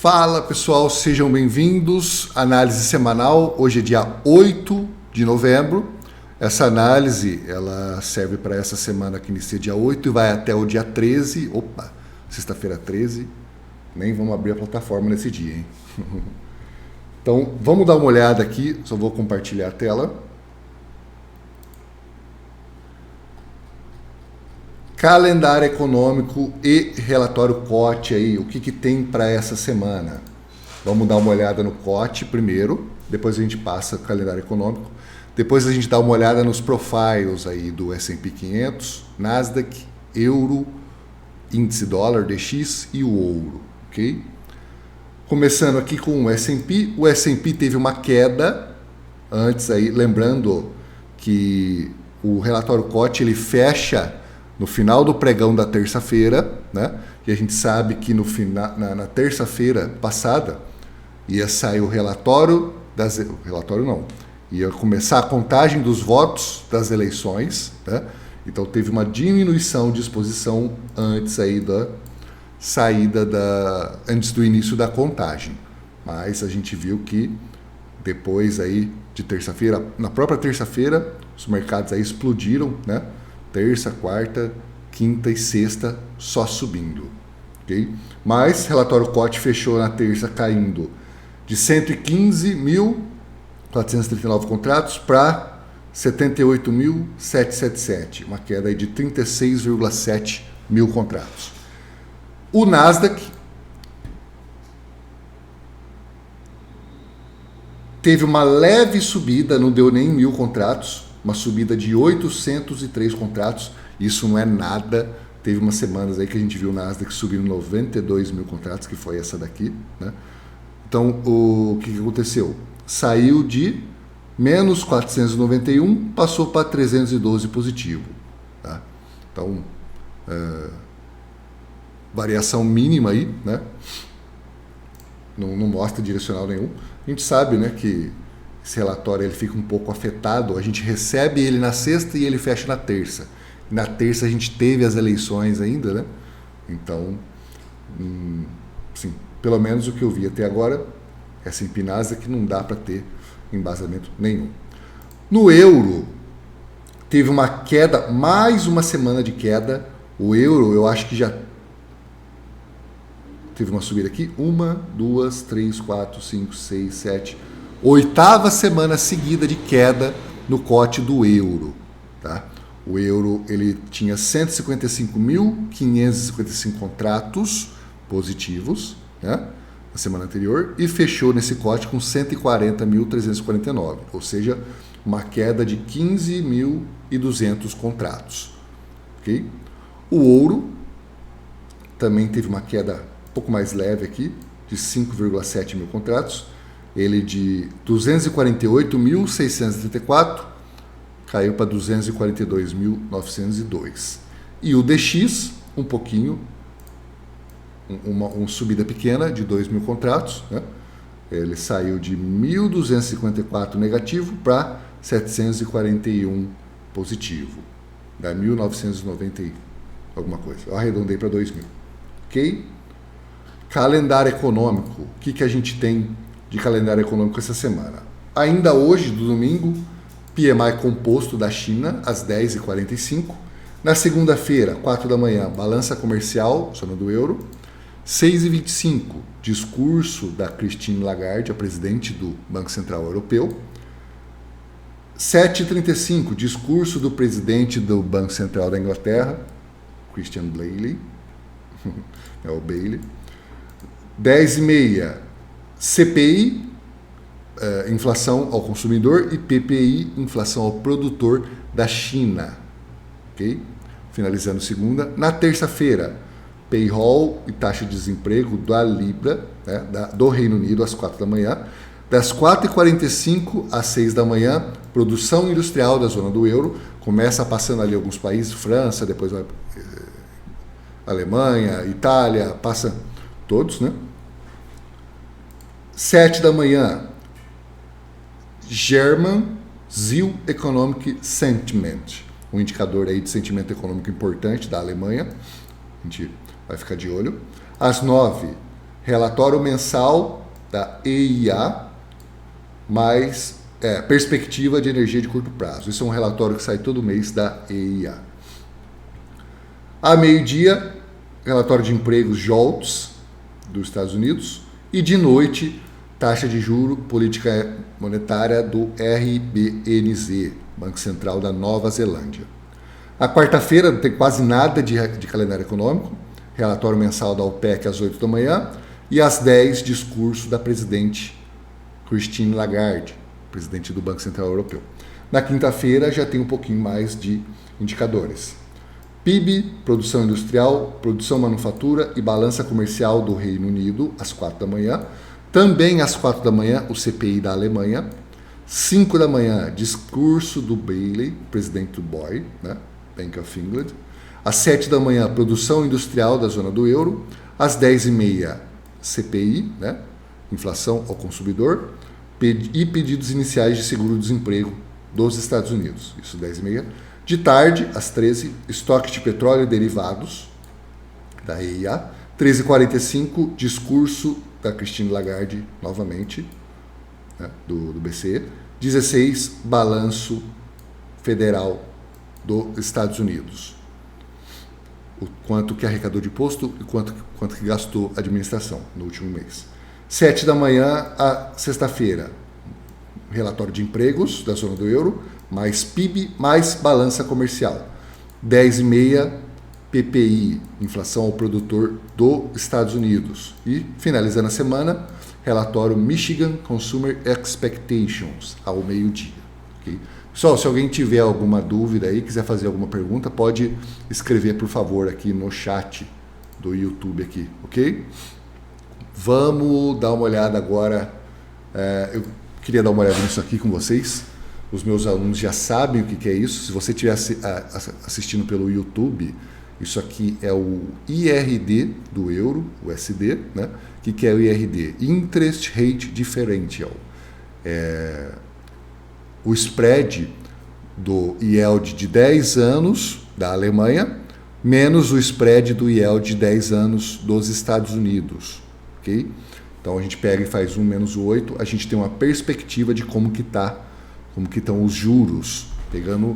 Fala pessoal, sejam bem-vindos. Análise semanal, hoje é dia 8 de novembro. Essa análise ela serve para essa semana que inicia dia 8 e vai até o dia 13. Opa, sexta-feira 13. Nem vamos abrir a plataforma nesse dia, hein? Então, vamos dar uma olhada aqui. Só vou compartilhar a tela. Calendário econômico e relatório COT aí, o que tem para essa semana? Vamos dar uma olhada no COT primeiro, depois a gente passa o calendário econômico, depois a gente dá uma olhada nos profiles aí do S&P 500, Nasdaq, Euro, Índice Dólar, DX e o Ouro, ok? Começando aqui com o S&P teve uma queda antes aí, lembrando que o relatório COT ele fecha no final do pregão da terça-feira, né? E a gente sabe que no final, na terça-feira passada ia sair o relatório ia começar a contagem dos votos das eleições, né? Então teve uma diminuição de exposição antes aí da saída antes do início da contagem. Mas a gente viu que depois aí de terça-feira, na própria terça-feira, os mercados aí explodiram, né? Terça, quarta, quinta e sexta só subindo, ok? Mas relatório COT fechou na terça caindo de 115.439 contratos para 78.777, uma queda aí de 36,7 mil contratos. O Nasdaq teve uma leve subida, não deu nem 1.000 contratos, uma subida de 803 contratos, isso não é nada. Teve umas semanas aí que a gente viu o Nasdaq subindo 92 mil contratos, que foi essa daqui, né? Então, o que aconteceu? Saiu de menos 491, passou para 312 positivo, tá? Então, variação mínima aí, né? Não mostra direcional nenhum. A gente sabe, né, que esse relatório ele fica um pouco afetado. A gente recebe ele na sexta e ele fecha na terça. Na terça a gente teve as eleições ainda, né? Então, sim, pelo menos o que eu vi até agora, S&P Nasdaq não dá para ter embasamento nenhum. No euro, teve uma queda, mais uma semana de queda. O euro, eu acho que já teve uma subida aqui. 1, 2, 3, 4, 5, 6, 7... 8ª semana seguida de queda no COT do euro, tá? O euro ele tinha 155.555 contratos positivos, né, na semana anterior, e fechou nesse COT com 140.349, ou seja, uma queda de 15.200 contratos, ok? O ouro também teve uma queda um pouco mais leve aqui, de 5,7 mil contratos. Ele de 248.634 caiu para 242.902. E o DX, um pouquinho, uma subida pequena de 2 mil contratos, né? Ele saiu de 1.254 negativo para 741 positivo. Dá 1.990 alguma coisa. Eu arredondei para 2.000. Ok? Calendário econômico. O que a gente tem de calendário econômico essa semana? Ainda hoje, do domingo, PMI composto da China, às 10h45. Na segunda-feira, 4 da manhã, balança comercial, zona do euro. 6h25, discurso da Christine Lagarde, a presidente do Banco Central Europeu. 7h35, discurso do presidente do Banco Central da Inglaterra, Christian Bailey. É o Bailey. 10h30, CPI, inflação ao consumidor, e PPI, inflação ao produtor da China. Ok? Finalizando segunda. Na terça-feira, payroll e taxa de desemprego da Libra, né, do Reino Unido, às 4 da manhã. Das 4h45 às 6 da manhã, produção industrial da zona do euro. Começa passando ali alguns países, França, depois vai Alemanha, Itália, passa todos, né? 7 da manhã, German ZEW Economic Sentiment, um indicador aí de sentimento econômico importante da Alemanha. A gente vai ficar de olho. Às 9, relatório mensal da EIA, mais perspectiva de energia de curto prazo. Esse é um relatório que sai todo mês da EIA. A meio-dia, relatório de empregos JOLTS dos Estados Unidos. E de noite, taxa de juro, política monetária do RBNZ, Banco Central da Nova Zelândia. A quarta-feira não tem quase nada de calendário econômico, relatório mensal da OPEC às 8 da manhã e às 10, discurso da presidente Christine Lagarde, presidente do Banco Central Europeu. Na quinta-feira já tem um pouquinho mais de indicadores. PIB, produção industrial, produção manufatura e balança comercial do Reino Unido às 4 da manhã. Também às 4 da manhã, o CPI da Alemanha. 5 da manhã, discurso do Bailey, presidente do BOE, né? Bank of England. Às 7 da manhã, produção industrial da zona do euro. Às 10h30, CPI, né? Inflação ao consumidor. E pedidos iniciais de seguro-desemprego dos Estados Unidos. Isso 10h30. De tarde, às 13h, estoque de petróleo e derivados da EIA. 13h45, discurso da Christine Lagarde, novamente, né, do BCE. 16, balanço federal dos Estados Unidos. O quanto que arrecadou de imposto e quanto que gastou a administração no último mês. 7 da manhã, a sexta-feira, relatório de empregos da zona do euro, mais PIB, mais balança comercial. 10h30, PPI, inflação ao produtor dos Estados Unidos. E, finalizando a semana, relatório Michigan Consumer Expectations, ao meio-dia. Okay? Pessoal, se alguém tiver alguma dúvida aí, quiser fazer alguma pergunta, pode escrever, por favor, aqui no chat do YouTube aqui, ok? Vamos dar uma olhada agora. Eu queria dar uma olhada nisso aqui com vocês. Os meus alunos já sabem o que é isso. Se você estiver assistindo pelo YouTube, isso aqui é o IRD do euro, o USD, né? O que é o IRD? Interest Rate Differential. O spread do yield de 10 anos da Alemanha menos o spread do yield de 10 anos dos Estados Unidos. Okay? Então a gente pega e faz 1 menos o 8, a gente tem uma perspectiva de como que estão os juros, pegando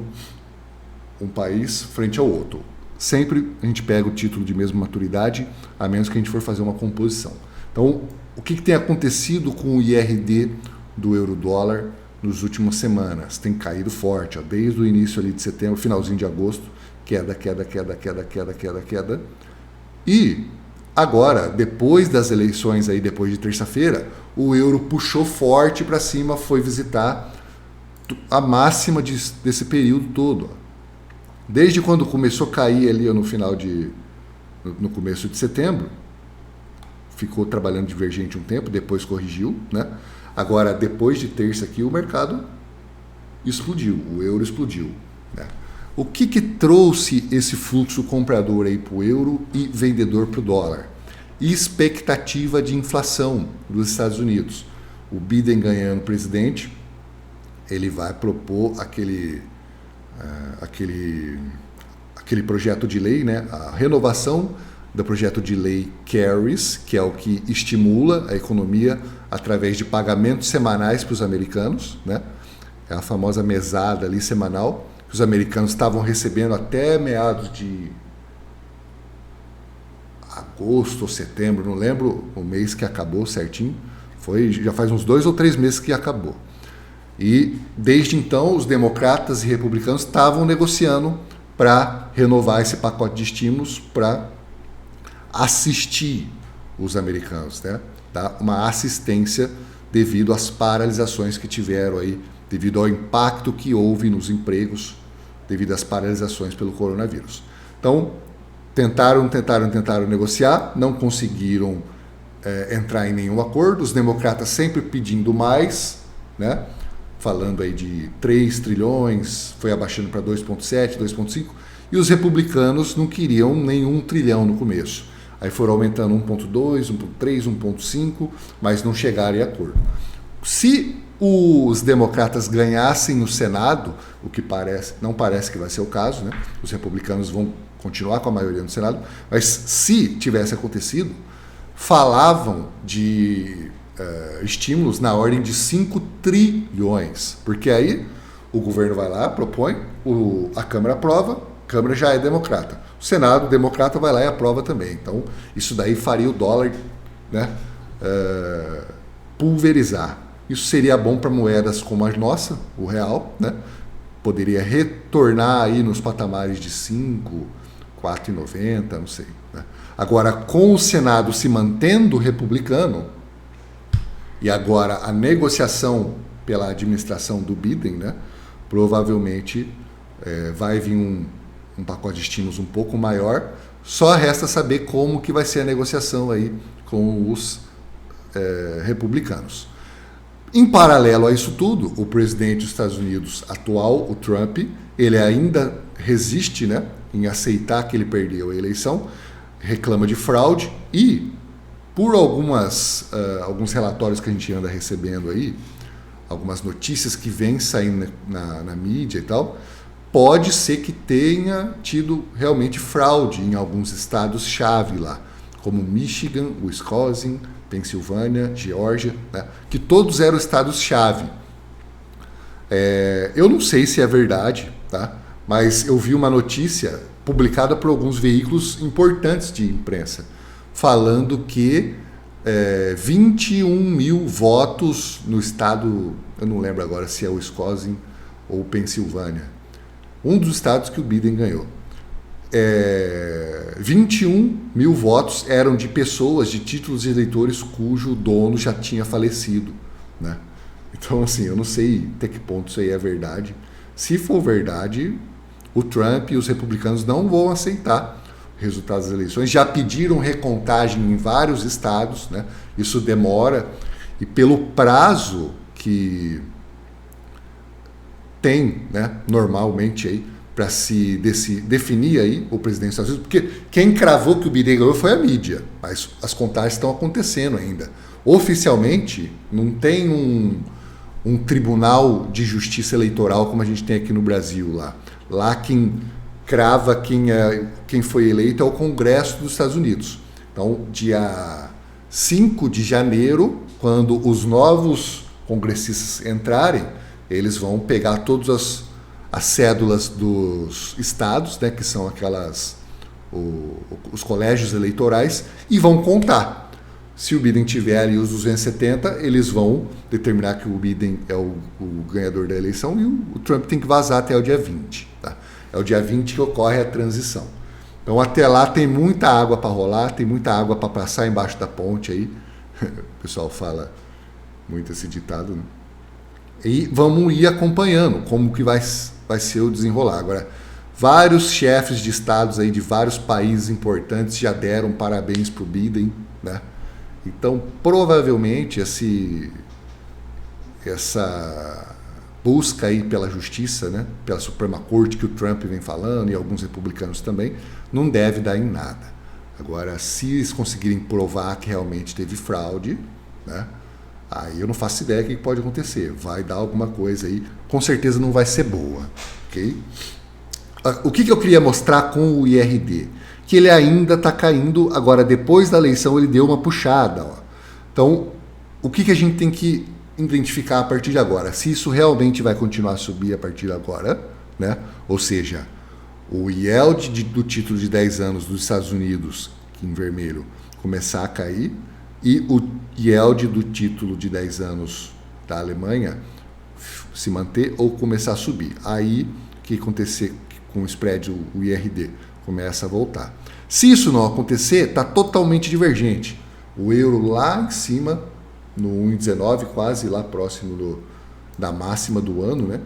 um país frente ao outro. Sempre a gente pega o título de mesma maturidade, a menos que a gente for fazer uma composição. Então, o que tem acontecido com o IRD do euro-dólar nas últimas semanas? Tem caído forte, ó, desde o início ali de setembro, finalzinho de agosto, queda. E agora, depois das eleições, aí, depois de terça-feira, o euro puxou forte para cima, foi visitar a máxima desse período todo. Desde quando começou a cair ali no começo de setembro, ficou trabalhando divergente um tempo, depois corrigiu, né? Agora, depois de terça aqui, o mercado explodiu, o euro explodiu, né? O que trouxe esse fluxo comprador aí para o euro e vendedor para o dólar? Expectativa de inflação dos Estados Unidos. O Biden ganhando presidente, ele vai propor aquele projeto de lei, né? A renovação do projeto de lei Carries, que é o que estimula a economia através de pagamentos semanais para os americanos, né? É a famosa mesada ali semanal, que os americanos estavam recebendo até meados de agosto ou setembro, não lembro o mês que acabou certinho, já faz uns 2 ou 3 meses que acabou. E desde então os democratas e republicanos estavam negociando para renovar esse pacote de estímulos para assistir os americanos, né? Dar uma assistência devido às paralisações que tiveram aí, devido ao impacto que houve nos empregos, devido às paralisações pelo coronavírus. Então, tentaram negociar, não conseguiram entrar em nenhum acordo, os democratas sempre pedindo mais, né? Falando aí de 3 trilhões, foi abaixando para 2,7, 2,5, e os republicanos não queriam nenhum trilhão no começo. Aí foram aumentando 1,2, 1,3, 1,5, mas não chegaram em acordo. Se os democratas ganhassem no Senado, o que não parece que vai ser o caso, né? Os republicanos vão continuar com a maioria no Senado, mas se tivesse acontecido, falavam de estímulos na ordem de 5 trilhões, porque aí o governo vai lá, propõe, a Câmara aprova, a Câmara já é democrata. O Senado, democrata, vai lá e aprova também. Então, isso daí faria o dólar, né, pulverizar. Isso seria bom para moedas como a nossa, o real, né? Poderia retornar aí nos patamares de 5, 4,90, não sei. Né? Agora, com o Senado se mantendo republicano, e agora a negociação pela administração do Biden, né, provavelmente vai vir um pacote de estímulos um pouco maior. Só resta saber como que vai ser a negociação aí com os republicanos. Em paralelo a isso tudo, o presidente dos Estados Unidos atual, o Trump, ele ainda resiste, né, em aceitar que ele perdeu a eleição, reclama de fraude e, por alguns relatórios que a gente anda recebendo aí, algumas notícias que vêm saindo na mídia e tal, pode ser que tenha tido realmente fraude em alguns estados-chave lá, como Michigan, Wisconsin, Pensilvânia, Geórgia, né, que todos eram estados-chave. Eu não sei se é verdade, tá? Mas eu vi uma notícia publicada por alguns veículos importantes de imprensa, falando que 21 mil votos no estado, eu não lembro agora se é o Wisconsin ou Pensilvânia, um dos estados que o Biden ganhou. 21 mil votos eram de pessoas, de títulos de eleitores cujo dono já tinha falecido, né? Então, assim, eu não sei até que ponto isso aí é verdade. Se for verdade, o Trump e os republicanos não vão aceitar resultados das eleições. Já pediram recontagem em vários estados, né? Isso demora, e pelo prazo que tem, né, normalmente aí para se definir aí o presidente dos Estados Unidos, porque quem cravou que o Biden ganhou foi a mídia, mas as contagens estão acontecendo ainda. Oficialmente, não tem um tribunal de justiça eleitoral como a gente tem aqui no Brasil lá. Lá quem crava quem foi eleito é o Congresso dos Estados Unidos. Então, dia 5 de janeiro, quando os novos congressistas entrarem, eles vão pegar todas as cédulas dos estados, né, que são os colégios eleitorais, e vão contar. Se o Biden tiver ali os 270, eles vão determinar que o Biden é o ganhador da eleição e o Trump tem que vazar até o dia 20. Tá? É o dia 20 que ocorre a transição. Então, até lá tem muita água para rolar, tem muita água para passar embaixo da ponte aí. O pessoal fala muito esse ditado, né? E vamos ir acompanhando como que vai ser o desenrolar. Agora, vários chefes de estados aí de vários países importantes já deram parabéns para o Biden, né? Então, provavelmente, essa busca aí pela justiça, né, pela Suprema Corte que o Trump vem falando e alguns republicanos também, não deve dar em nada. Agora, se eles conseguirem provar que realmente teve fraude, né, aí eu não faço ideia do que pode acontecer. Vai dar alguma coisa aí, com certeza não vai ser boa, ok? O que eu queria mostrar com o IRD? Que ele ainda está caindo, agora depois da eleição ele deu uma puxada. Ó. Então, o que a gente tem que identificar a partir de agora? Se isso realmente vai continuar a subir a partir de agora, né? Ou seja, o yield do título de 10 anos dos Estados Unidos, que em vermelho, começar a cair, e o yield do título de 10 anos da Alemanha se manter ou começar a subir. Aí, o que acontecer com o spread, o IRD? Começa a voltar. Se isso não acontecer, está totalmente divergente. O euro lá em cima, no 1,19, quase lá próximo da máxima do ano, né?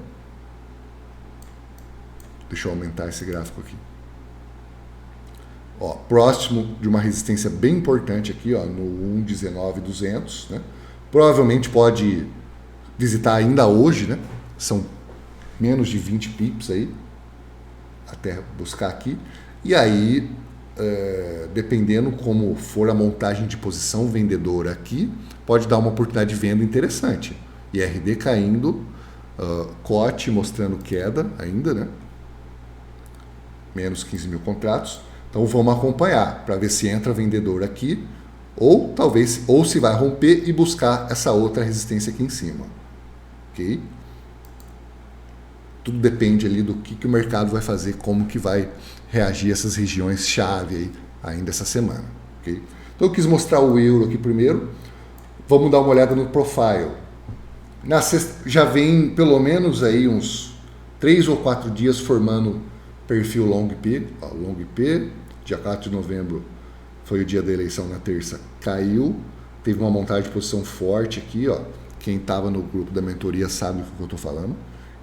Deixa eu aumentar esse gráfico aqui. Ó, próximo de uma resistência bem importante aqui, ó, no 1,19,200, né? Provavelmente pode visitar ainda hoje, né? São menos de 20 pips aí, até buscar aqui. E aí, dependendo como for a montagem de posição vendedora aqui, pode dar uma oportunidade de venda interessante. IRD caindo, COT mostrando queda ainda, né? Menos 15 mil contratos. Então vamos acompanhar para ver se entra vendedor aqui Ou talvez, ou se vai romper e buscar essa outra resistência aqui em cima. Ok? Tudo depende ali do que o mercado vai fazer, como que vai reagir essas regiões chave aí ainda essa semana. Okay? Então eu quis mostrar o euro aqui primeiro. Vamos dar uma olhada no profile. Na sexta, já vem pelo menos aí uns 3 ou 4 dias formando perfil long P. Ó, long P, dia 4 de novembro foi o dia da eleição, na terça caiu. Teve uma montagem de posição forte aqui. Ó. Quem estava no grupo da mentoria sabe do que eu estou falando.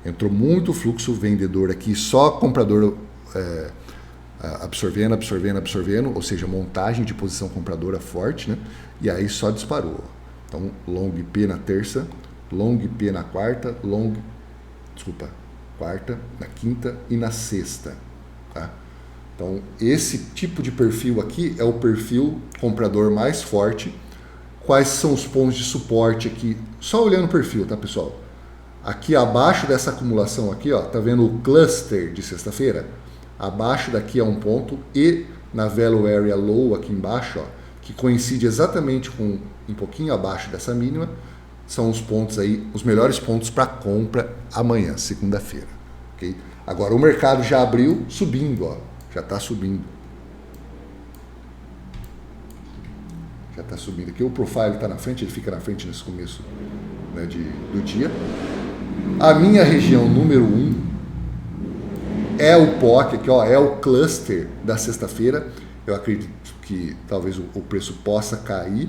Entrou muito fluxo vendedor aqui, só comprador absorvendo, ou seja, montagem de posição compradora forte, né? E aí só disparou. Então, long P na terça, long P na quarta, quarta, na quinta e na sexta. Tá? Então, esse tipo de perfil aqui é o perfil comprador mais forte. Quais são os pontos de suporte aqui? Só olhando o perfil, tá, pessoal? Aqui abaixo dessa acumulação aqui, ó, tá vendo o cluster de sexta-feira? Abaixo daqui é um ponto e na Value Area Low aqui embaixo, ó, que coincide exatamente com um pouquinho abaixo dessa mínima, são os pontos aí, os melhores pontos para compra amanhã, segunda-feira. Okay? Agora o mercado já abriu subindo, ó, já está subindo. Já está subindo. Aqui o profile está na frente, ele fica na frente nesse começo, né, do dia. A minha região número 1 é o POC, aqui, ó, é o cluster da sexta-feira. Eu acredito que talvez o preço possa cair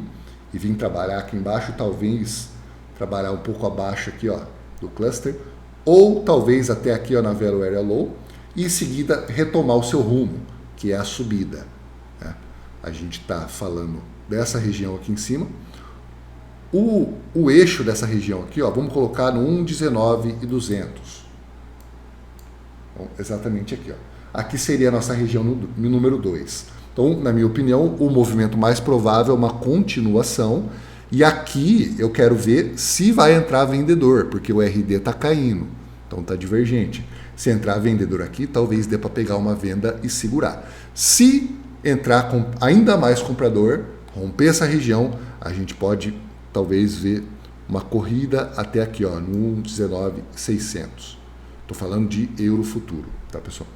e vir trabalhar aqui embaixo, talvez trabalhar um pouco abaixo aqui, ó, do cluster, ou talvez até aqui, ó, na Value Area Low, e em seguida retomar o seu rumo, que é a subida. Né? A gente está falando dessa região aqui em cima. O eixo dessa região aqui, ó, vamos colocar no 1,19,200. Então, exatamente aqui. Ó. Aqui seria a nossa região número 2. Então, na minha opinião, o movimento mais provável é uma continuação. E aqui eu quero ver se vai entrar vendedor, porque o RD está caindo. Então, está divergente. Se entrar vendedor aqui, talvez dê para pegar uma venda e segurar. Se entrar com ainda mais comprador, romper essa região, a gente pode talvez ver uma corrida até aqui, ó, no 1,19,600. Estou falando de euro futuro, tá, pessoal?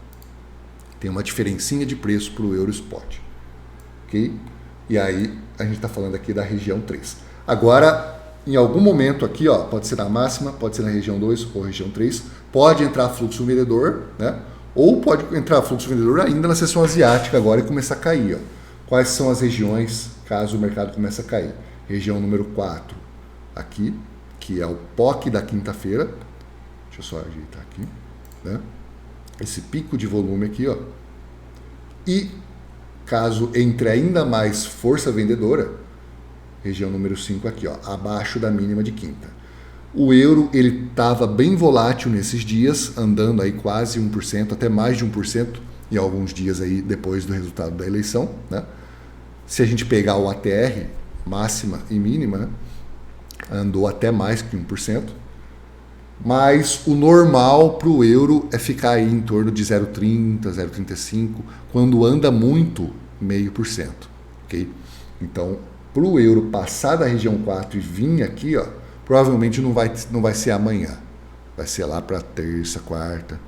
Tem uma diferencinha de preço para o euro spot, ok? E aí a gente está falando aqui da região 3. Agora, em algum momento aqui, ó, pode ser na máxima, pode ser na região 2 ou região 3, pode entrar fluxo vendedor, né? Ou pode entrar fluxo vendedor ainda na seção asiática agora e começar a cair, ó. Quais são as regiões caso o mercado comece a cair? Região número 4, aqui, que é o POC da quinta-feira. Deixa eu só ajeitar aqui, né? Esse pico de volume aqui, ó. E caso entre ainda mais força vendedora, região número 5 aqui, ó, abaixo da mínima de quinta. O euro, ele estava bem volátil nesses dias, andando aí quase 1%, até mais de 1% em alguns dias aí depois do resultado da eleição, né? Se a gente pegar o ATR, máxima e mínima, né, andou até mais que 1%, mas o normal para o euro é ficar aí em torno de 0,30, 0,35, quando anda muito, 0,5%, ok? Então, para o euro passar da região 4 e vir aqui, ó, provavelmente não vai ser amanhã, vai ser lá para terça, quarta,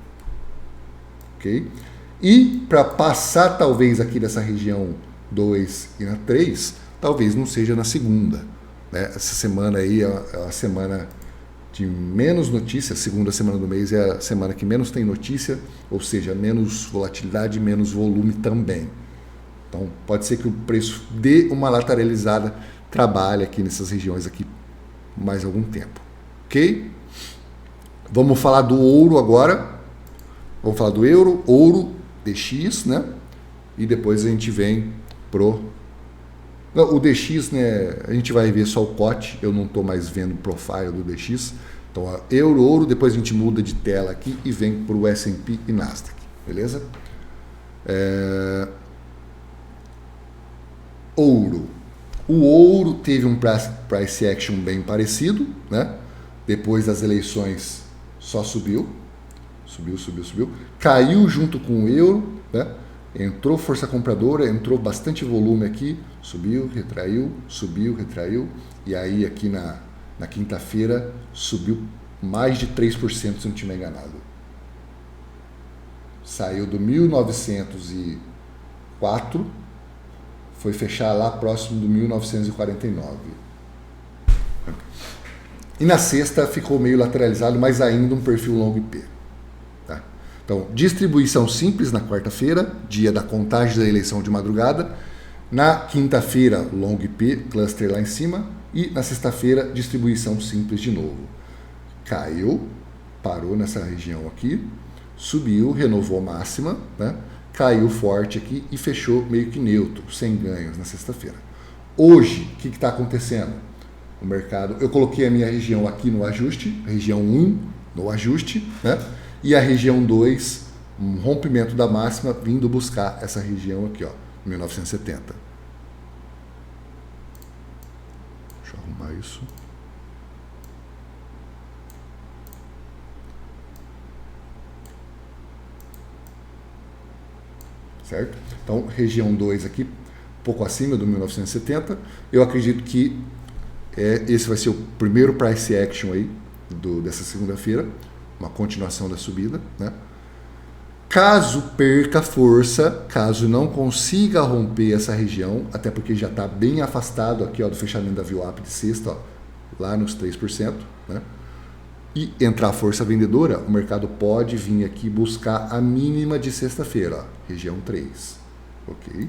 ok? E para passar talvez aqui dessa região 2 e na 3, talvez não seja na segunda. Né? Essa semana aí é a semana de menos notícia, a segunda semana do mês é a semana que menos tem notícia, ou seja, menos volatilidade, menos volume também. Então, pode ser que o preço dê uma lateralizada, trabalhe aqui nessas regiões aqui mais algum tempo. Ok? Vamos falar do ouro agora. Vamos falar do euro, ouro, DX, né? E depois a gente vem pro... Não, o DX, né? A gente vai ver só o COT, eu não estou mais vendo o profile do DX. Então, ó, euro, ouro, depois a gente muda de tela aqui e vem pro S&P e Nasdaq, beleza? Ouro. O ouro teve um price action bem parecido, né? Depois das eleições só subiu. Subiu. Caiu junto com o euro, né? Entrou força compradora, entrou bastante volume aqui, subiu, retraiu, e aí aqui na quinta-feira subiu mais de 3%, se não estiver enganado. Saiu do 1904, foi fechar lá próximo do 1949. E na sexta ficou meio lateralizado, mas ainda um perfil long IP. Tá? Então, distribuição simples na quarta-feira, dia da contagem da eleição de madrugada. Na quinta-feira, long IP, cluster lá em cima. E na sexta-feira, distribuição simples de novo. Caiu, parou nessa região aqui, subiu, renovou máxima, né? Caiu forte aqui e fechou meio que neutro, sem ganhos na sexta-feira. Hoje, o que está acontecendo? O mercado, eu coloquei a minha região aqui no ajuste, região 1 no ajuste, né? E a região 2, um rompimento da máxima, vindo buscar essa região aqui, ó, 1970. Deixa eu arrumar isso. Certo? Então, região 2 aqui, pouco acima do 1970. Eu acredito que esse vai ser o primeiro price action aí dessa segunda-feira, uma continuação da subida, né? Caso perca força, caso não consiga romper essa região, até porque já está bem afastado aqui, ó, do fechamento da VWAP de sexta, ó, lá nos 3%, né? E entrar força vendedora, o mercado pode vir aqui buscar a mínima de sexta-feira, região 3. Ok?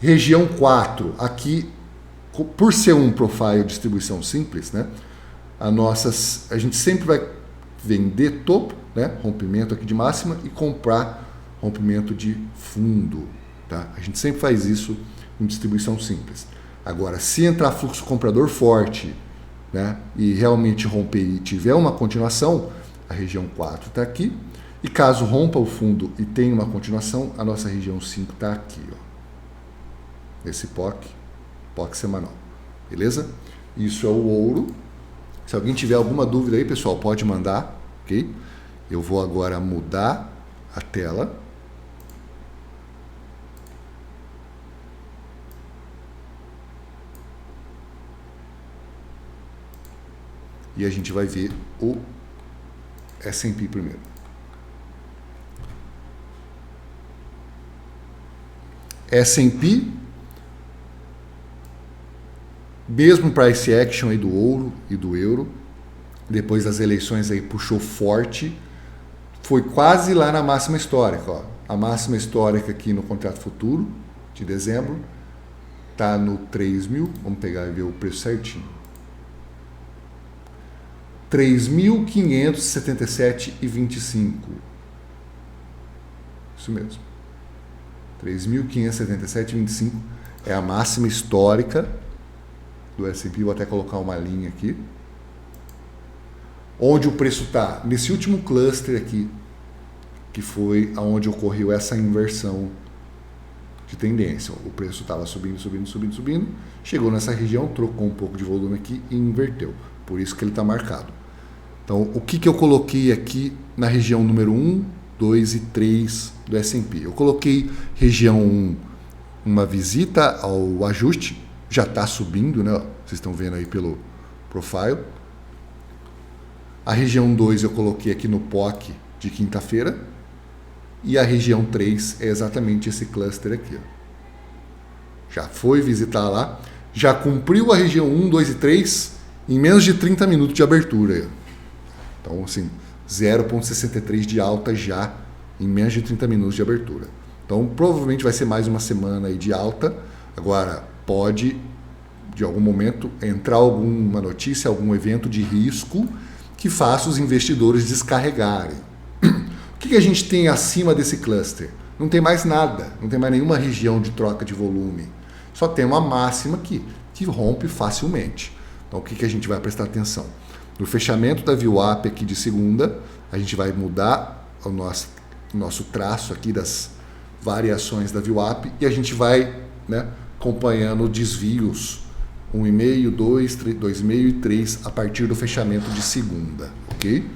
Região 4, aqui, por ser um profile de distribuição simples, né? A gente sempre vai vender topo, né? Rompimento aqui de máxima, e comprar rompimento de fundo. Tá? A gente sempre faz isso em distribuição simples. Agora, se entrar fluxo comprador forte, né, e realmente romper e tiver uma continuação, a região 4 está aqui, e caso rompa o fundo e tenha uma continuação, a nossa região 5 está aqui, ó, esse POC semanal, beleza? Isso é o ouro. Se alguém tiver alguma dúvida aí, pessoal, pode mandar, ok? Eu vou agora mudar a tela. E a gente vai ver o S&P primeiro. S&P, mesmo price action aí do ouro e do euro, depois das eleições aí puxou forte, foi quase lá na máxima histórica, ó. A máxima histórica aqui no contrato futuro de dezembro tá no 3.000, vamos pegar e ver o preço certinho. 3.577,25. Isso mesmo. 3.577,25 é a máxima histórica do S&P. Vou até colocar uma linha aqui. Onde o preço está? Nesse último cluster aqui, que foi onde ocorreu essa inversão de tendência. O preço estava subindo. Chegou nessa região, trocou um pouco de volume aqui e inverteu. Por isso que ele está marcado. Então, o que eu coloquei aqui na região número 1, 2 e 3 do S&P? Eu coloquei região 1, uma visita ao ajuste, já está subindo, né? Vocês estão vendo aí pelo profile. A região 2 eu coloquei aqui no POC de quinta-feira. E a região 3 é exatamente esse cluster aqui, ó. Já foi visitar lá, já cumpriu a região 1, 2 e 3 em menos de 30 minutos de abertura. Então, assim, 0,63 de alta já em menos de 30 minutos de abertura. Então, provavelmente vai ser mais uma semana aí de alta. Agora, pode, de algum momento, entrar alguma notícia, algum evento de risco que faça os investidores descarregarem. O que a gente tem acima desse cluster? Não tem mais nada, não tem mais nenhuma região de troca de volume. Só tem uma máxima aqui, que rompe facilmente. Então, o que a gente vai prestar atenção? No fechamento da VWAP aqui de segunda, a gente vai mudar o nosso traço aqui das variações da VWAP e a gente vai, né, acompanhando desvios 1,5, 2, 2,5 e 3 a partir do fechamento de segunda, ok?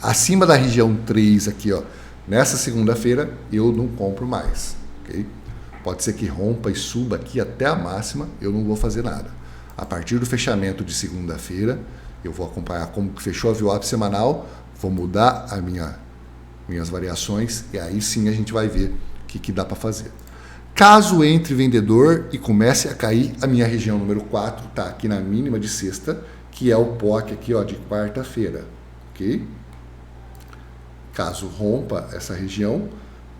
Acima da região 3 aqui, ó, Nessa segunda-feira eu não compro mais, ok? Pode ser que rompa e suba aqui até a máxima, eu não vou fazer nada. A partir do fechamento de segunda-feira, eu vou acompanhar como que fechou a VWAP semanal, vou mudar as minhas variações e aí sim a gente vai ver o que dá para fazer. Caso entre vendedor e comece a cair, a minha região número 4 está aqui na mínima de sexta, que é o POC aqui ó, de quarta-feira, ok? Caso rompa essa região,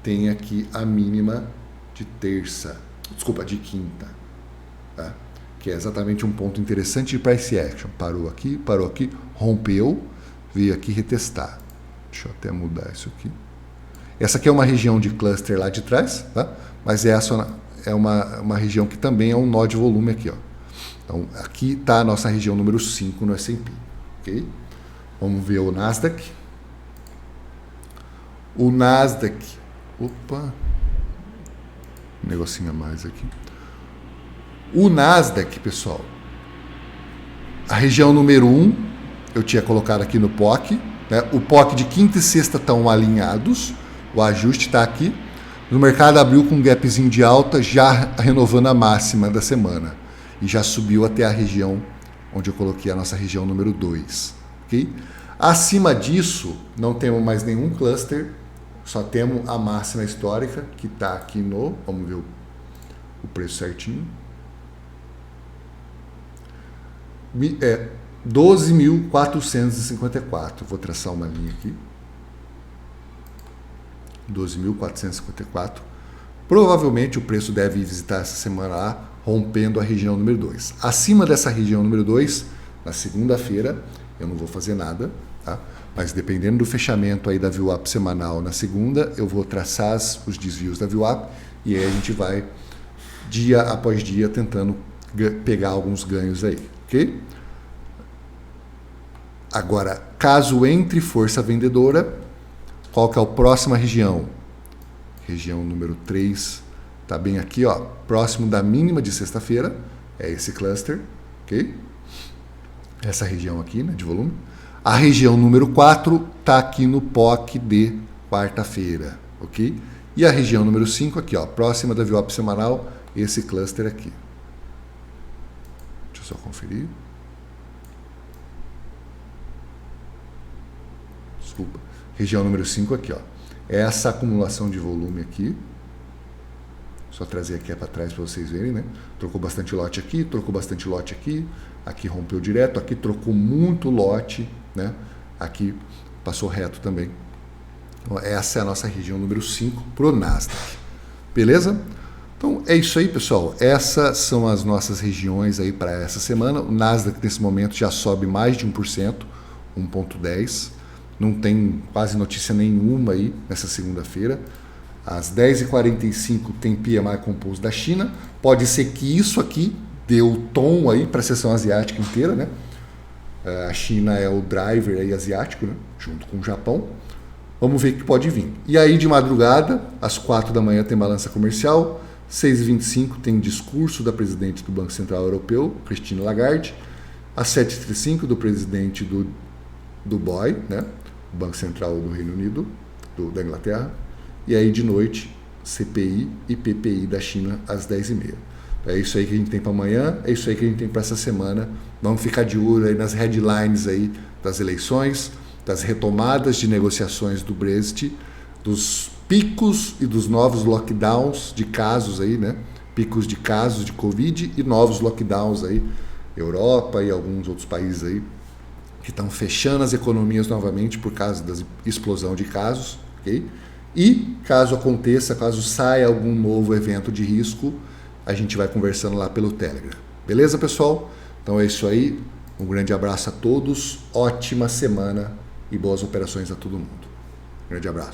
tem aqui a mínima de de quinta, tá? Que é exatamente um ponto interessante de price action. Parou aqui, rompeu, veio aqui retestar. Deixa eu até mudar isso aqui. Essa aqui é uma região de cluster lá de trás, tá? Mas essa é uma região que também é um nó de volume aqui, ó. Então, aqui está a nossa região número 5 no S&P, ok? Vamos ver o Nasdaq. O Nasdaq, opa, um negocinho a mais aqui. O Nasdaq, pessoal, a região número 1, eu tinha colocado aqui no POC, né? O POC de quinta e sexta estão alinhados, o ajuste está aqui. No mercado abriu com um gapzinho de alta, já renovando a máxima da semana. E já subiu até a região onde eu coloquei a nossa região número 2. Okay? Acima disso, não temos mais nenhum cluster, só temos a máxima histórica, que está aqui no... Vamos ver o preço certinho. 12.454. Vou traçar uma linha aqui. 12.454. Provavelmente o preço deve visitar essa semana lá, rompendo a região número 2. Acima dessa região número 2, na segunda-feira, eu não vou fazer nada, tá? Mas dependendo do fechamento aí da VWAP semanal na segunda, eu vou traçar os desvios da VWAP e aí a gente vai dia após dia tentando pegar alguns ganhos aí, ok? Agora, caso entre força vendedora, qual que é a próxima região? Região número 3, tá bem aqui, ó, próximo da mínima de sexta-feira, é esse cluster, ok? Essa região aqui, né, de volume. A região número 4 tá aqui no POC de quarta-feira, ok? E a região número 5 aqui, ó, próxima da VWAP semanal, esse cluster aqui. Deixa eu só conferir. Desculpa. Região número 5 aqui, ó. Essa acumulação de volume aqui. Só trazer aqui para trás para vocês verem, né? Trocou bastante lote aqui, trocou bastante lote aqui. Aqui rompeu direto, aqui trocou muito lote, né? Aqui passou reto também. Então, essa é a nossa região número 5 para o Nasdaq. Beleza? Então é isso aí, pessoal. Essas são as nossas regiões aí para essa semana. O Nasdaq nesse momento já sobe mais de 1%, 1,10%. Não tem quase notícia nenhuma aí nessa segunda-feira. Às 10h45 tem PMI Composto da China. Pode ser que isso aqui dê o tom aí para a sessão asiática inteira, né? A China é o driver aí asiático, né? Junto com o Japão. Vamos ver o que pode vir. E aí de madrugada, às 4 da manhã tem balança comercial. 6h25 tem discurso da presidente do Banco Central Europeu, Christine Lagarde. Às 7h35 do presidente do BOE, né? O Banco Central do Reino Unido, da Inglaterra. E aí de noite, CPI e PPI da China às 10h30. É isso aí que a gente tem para amanhã, é isso aí que a gente tem para essa semana. Vamos ficar de olho aí nas headlines aí das eleições, das retomadas de negociações do Brexit, dos picos e dos novos lockdowns de casos aí, né? Picos de casos de Covid e novos lockdowns aí, Europa e alguns outros países aí que estão fechando as economias novamente por causa da explosão de casos, ok? E caso aconteça, caso saia algum novo evento de risco, a gente vai conversando lá pelo Telegram. Beleza, pessoal? Então é isso aí. Um grande abraço a todos, ótima semana e boas operações a todo mundo. Grande abraço.